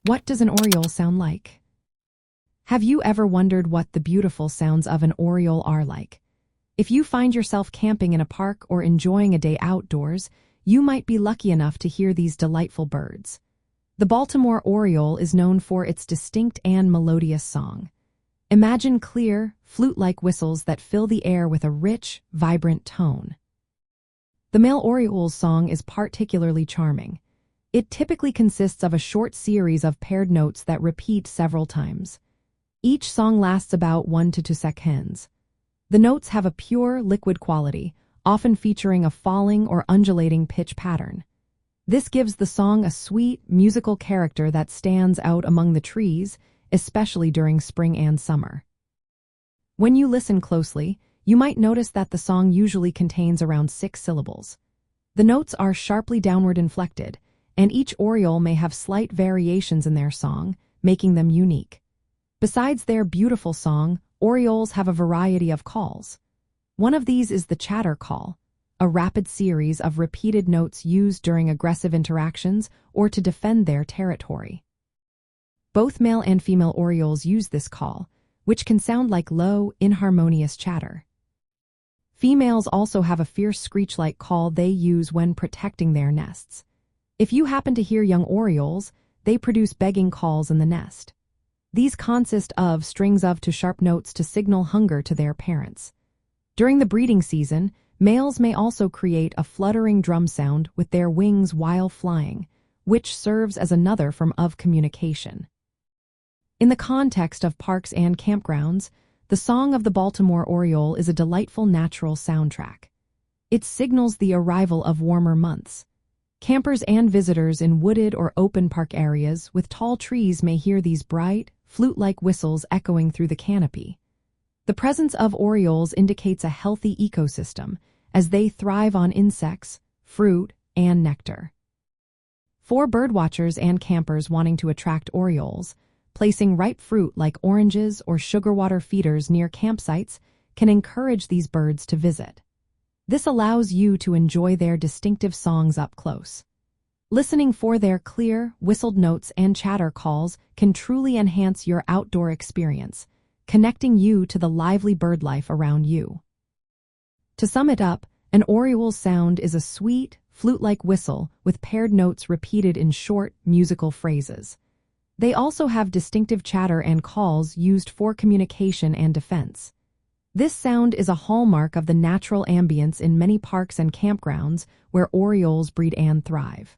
What does an oriole sound like? Have you ever wondered what the beautiful sounds of an oriole are like? If you find yourself camping in a park or enjoying a day outdoors, you might be lucky enough to hear these delightful birds. The Baltimore Oriole is known for its distinct and melodious song. Imagine clear, flute-like whistles that fill the air with a rich, vibrant tone. The male oriole's song is particularly charming. It typically consists of a short series of paired notes that repeat several times. Each song lasts about 1 to 2 seconds. The notes have a pure, liquid quality, often featuring a falling or undulating pitch pattern. This gives the song a sweet, musical character that stands out among the trees, especially during spring and summer. When you listen closely, you might notice that the song usually contains around 6 syllables. The notes are sharply downward inflected, and each oriole may have slight variations in their song, making them unique. Besides their beautiful song, orioles have a variety of calls. One of these is the chatter call, a rapid series of repeated notes used during aggressive interactions or to defend their territory. Both male and female orioles use this call, which can sound like low, inharmonious chatter. Females also have a fierce screech-like call they use when protecting their nests. If you happen to hear young orioles, they produce begging calls in the nest. These consist of strings of to sharp notes to signal hunger to their parents. During the breeding season, males may also create a fluttering drum sound with their wings while flying, which serves as another form of communication. In the context of parks and campgrounds, the song of the Baltimore Oriole is a delightful natural soundtrack. It signals the arrival of warmer months. Campers and visitors in wooded or open park areas with tall trees may hear these bright, flute-like whistles echoing through the canopy. The presence of orioles indicates a healthy ecosystem, as they thrive on insects, fruit, and nectar. For birdwatchers and campers wanting to attract orioles, placing ripe fruit like oranges or sugarwater feeders near campsites can encourage these birds to visit. This allows you to enjoy their distinctive songs up close. Listening for their clear, whistled notes and chatter calls can truly enhance your outdoor experience, connecting you to the lively bird life around you. To sum it up, an oriole's sound is a sweet, flute-like whistle with paired notes repeated in short, musical phrases. They also have distinctive chatter and calls used for communication and defense. This sound is a hallmark of the natural ambience in many parks and campgrounds where orioles breed and thrive.